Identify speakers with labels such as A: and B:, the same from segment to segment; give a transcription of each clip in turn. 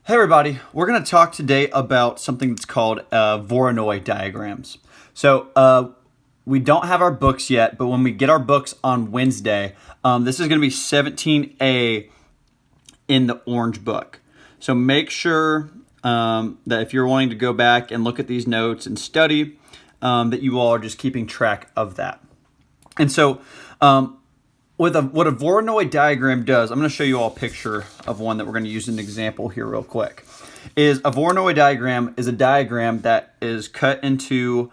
A: Hey everybody, we're going to talk today about something that's called Voronoi diagrams. We don't have our books yet, but when we get our books on Wednesday, this is going to be 17A in the orange book. So make sure that if you're wanting to go back and look at these notes and study, that you all are just keeping track of that. And so what a Voronoi diagram does, I'm going to show you all a picture of one that we're going to use as an example here real quick. A Voronoi diagram is a diagram that is cut into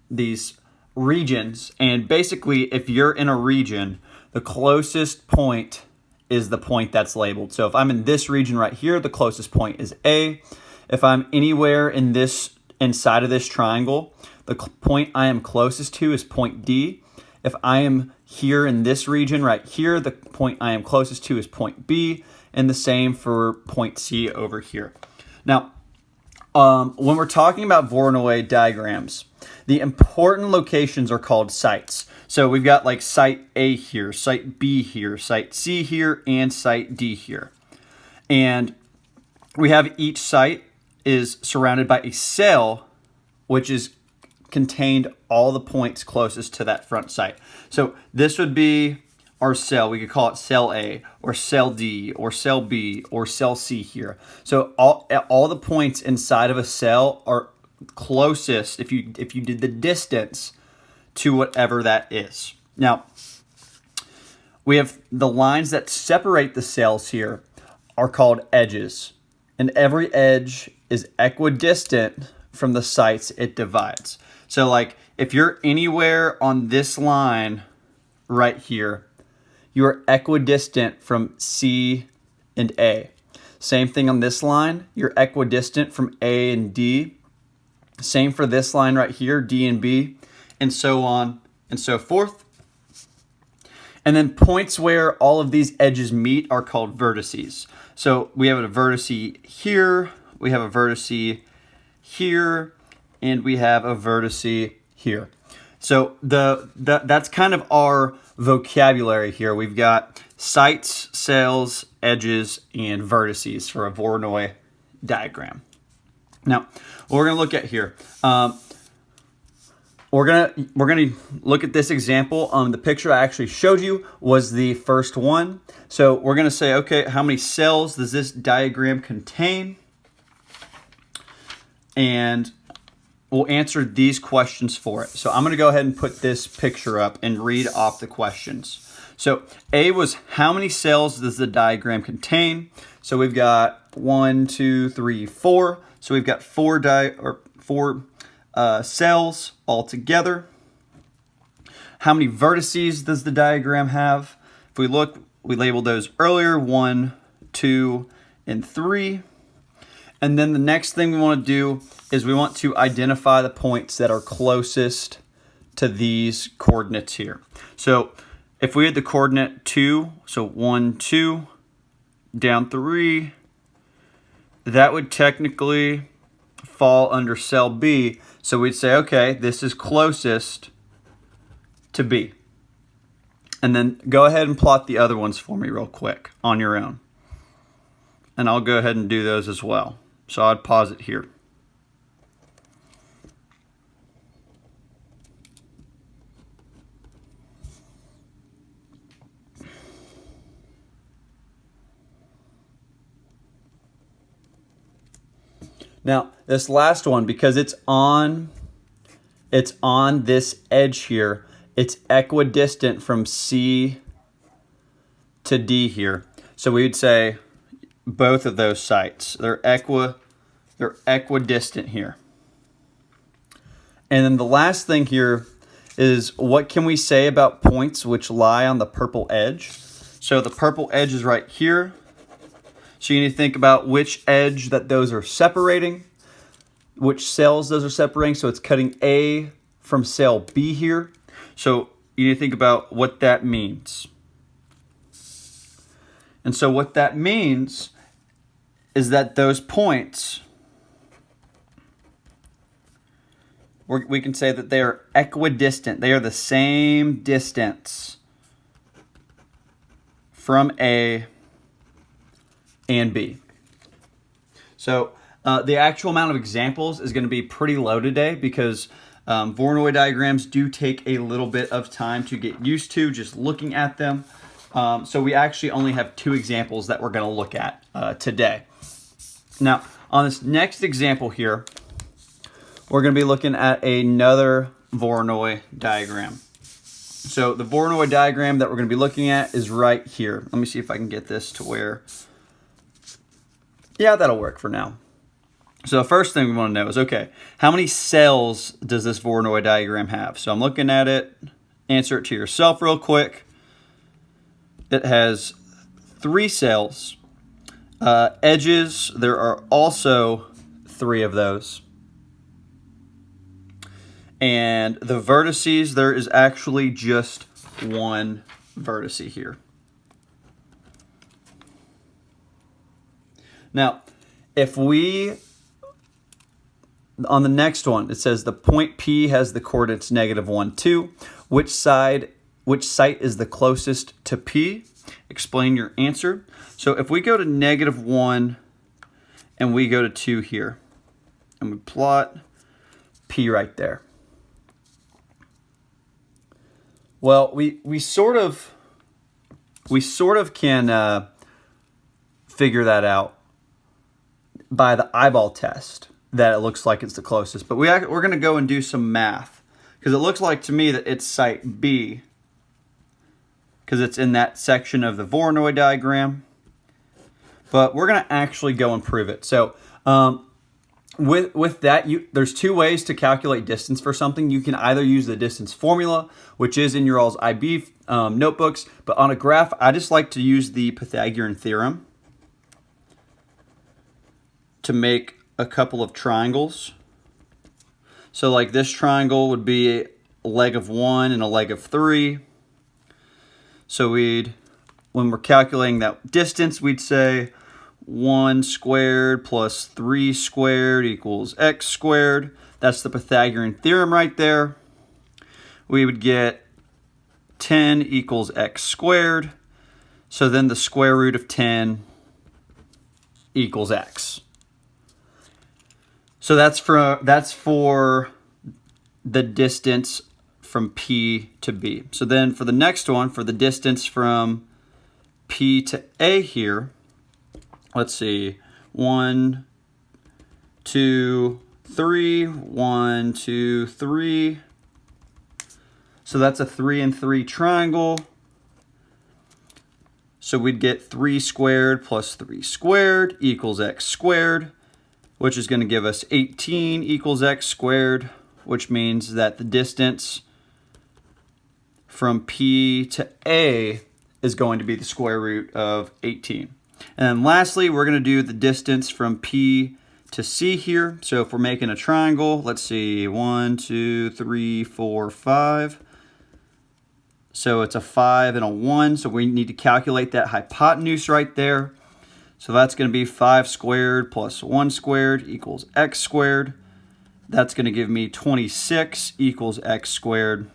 A: these regions, and basically if you're in a region, the closest point is the point that's labeled. So if I'm in this region right here, the closest point is A. If I'm anywhere in this inside of this triangle, the point I am closest to is point D. If I am here in this region right here, the point I am closest to is point B, and the same for point C over here. Now, when we're talking about Voronoi diagrams, the important locations are called sites. So we've got like site A here, site B here, site C here, and site D here. And we have each site is surrounded by a cell, which is contained all the points closest to that front site. So this would be our cell. We could call it cell A or cell D or cell B or cell C here. So all the points inside of a cell are closest if you did the distance to whatever that is. Now, we have the lines that separate the cells here are called edges. And every edge is equidistant from the sites it divides. So like if you're anywhere on this line right here, you are equidistant from C and A. Same thing on this line, you're equidistant from A and D. Same for this line right here, D and B, and so on and so forth. And then points where all of these edges meet are called vertices. So we have a vertice here, we have a vertice here, and we have a vertice here. So that's kind of our vocabulary here. We've got sites, cells, edges, and vertices for a Voronoi diagram. Now, what we're going to look at here, we're gonna look at this example. The picture I actually showed you was the first one. So we're going to say, okay, how many cells does this diagram contain? And we'll answer these questions for it. So I'm going to go ahead and put this picture up and read off the questions. So A was how many cells does the diagram contain? So we've got 1, 2, 3, 4. So we've got four cells altogether. How many vertices does the diagram have? If we look, we labeled those earlier, 1, 2, and 3. And then the next thing we want to do is we want to identify the points that are closest to these coordinates here. So if we had the coordinate 2, so 1, 2, down 3, that would technically fall under cell B. So we'd say, okay, this is closest to B. And then go ahead and plot the other ones for me real quick on your own. And I'll go ahead and do those as well. So I'd pause it here. Now, this last one, because it's on this edge here, it's equidistant from C to D here. So we would say both of those sites, they're equidistant here. And then the last thing here is what can we say about points which lie on the purple edge? So the purple edge is right here. So you need to think about which edge that those are separating, which cells those are separating. So it's cutting A from cell B here. So you need to think about what that means. And so what that means is that those points, we can say that they are equidistant. They are the same distance from A and B. So the actual amount of examples is going to be pretty low today because Voronoi diagrams do take a little bit of time to get used to just looking at them. So we actually only have 2 examples that we're going to look at today. Now, on this next example here, we're going to be looking at another Voronoi diagram. So the Voronoi diagram that we're going to be looking at is right here. Let me see if I can get this to where... Yeah, that'll work for now. So the first thing we want to know is, okay, how many cells does this Voronoi diagram have? So I'm looking at it. Answer it to yourself real quick. It has 3 cells. Edges, there are also 3 of those. And the vertices, there is actually just 1 vertice here. Now, if we, on the next one, it says the point P has the coordinates -1, 2. Which site is the closest to P? Explain your answer. So if we go to -1 and we go to 2 here, and we plot P right there. Well, we sort of can figure that out by the eyeball test that it looks like it's the closest. But we're going to go and do some math because it looks like to me that it's site B because it's in that section of the Voronoi diagram. But we're going to actually go and prove it. So with that, there's 2 ways to calculate distance for something. You can either use the distance formula, which is in your all's IB notebooks, but on a graph, I just like to use the Pythagorean theorem to make a couple of triangles. So like this triangle would be a leg of 1 and a leg of 3. So when we're calculating that distance, we'd say 1 squared plus 3 squared equals x squared. That's the Pythagorean theorem right there. We would get 10 equals x squared. So then the square root of 10 equals x. So that's for the distance from P to B. So then for the next one, for the distance from P to A here, let's see, 1, 2, 3, 1, 2, 3. So that's a 3 and 3 triangle. So we'd get 3 squared plus 3 squared equals x squared, which is going to give us 18 equals x squared, which means that the distance from P to A is going to be the square root of 18. And then lastly, we're going to do the distance from P to C here. So if we're making a triangle, let's see, 1, 2, 3, 4, 5. So it's a 5 and a 1, so we need to calculate that hypotenuse right there. So that's going to be 5 squared plus 1 squared equals x squared. That's going to give me 26 equals x squared.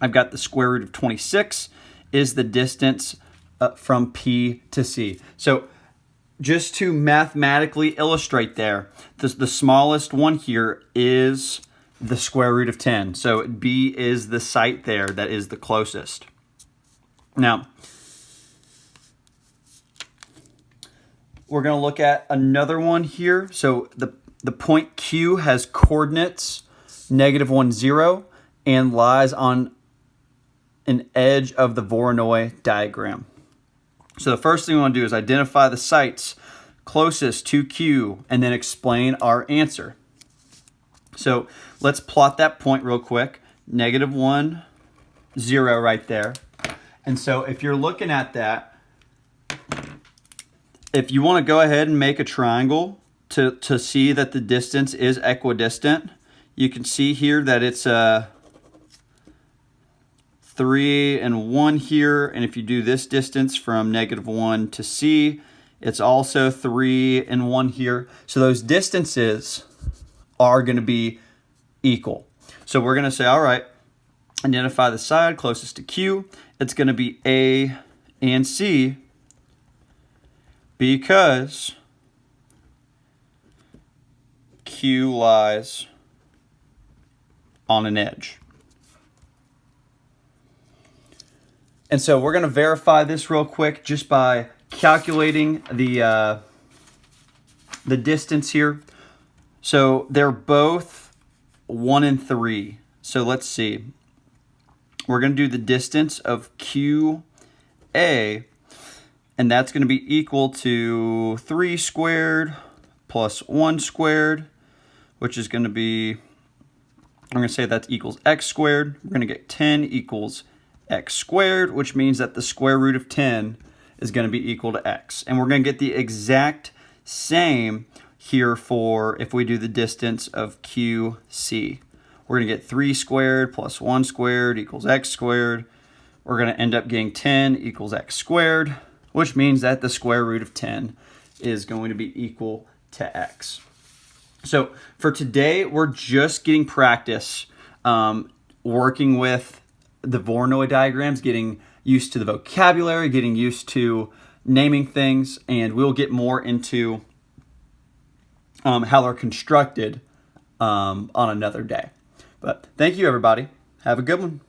A: I've got the square root of 26 is the distance from P to C. So just to mathematically illustrate there, the smallest one here is the square root of 10. So B is the site there that is the closest. Now, we're going to look at another one here. So the point Q has coordinates -1, 0 and lies on an edge of the Voronoi diagram. So the first thing we want to do is identify the sites closest to Q and then explain our answer. So let's plot that point real quick. -1, 0 right there. And so if you're looking at that, if you want to go ahead and make a triangle to see that the distance is equidistant, you can see here that it's 3 and 1 here. And if you do this distance from -1 to C, it's also 3 and 1 here. So those distances are going to be equal. So we're going to say, all right, identify the side closest to Q. It's going to be A and C because Q lies on an edge. And so we're going to verify this real quick just by calculating the distance here. So they're both 1 and 3. So let's see. We're going to do the distance of QA, and that's going to be equal to 3 squared plus 1 squared, which is going to be, I'm going to say that equals x squared. We're going to get 10 equals x squared, which means that the square root of 10 is going to be equal to x. And we're going to get the exact same here for if we do the distance of QC. We're going to get 3 squared plus 1 squared equals x squared. We're going to end up getting 10 equals x squared, which means that the square root of 10 is going to be equal to x. So for today, we're just getting practice working with the Voronoi diagrams, getting used to the vocabulary, getting used to naming things, and we'll get more into how they're constructed on another day. But thank you, everybody. Have a good one.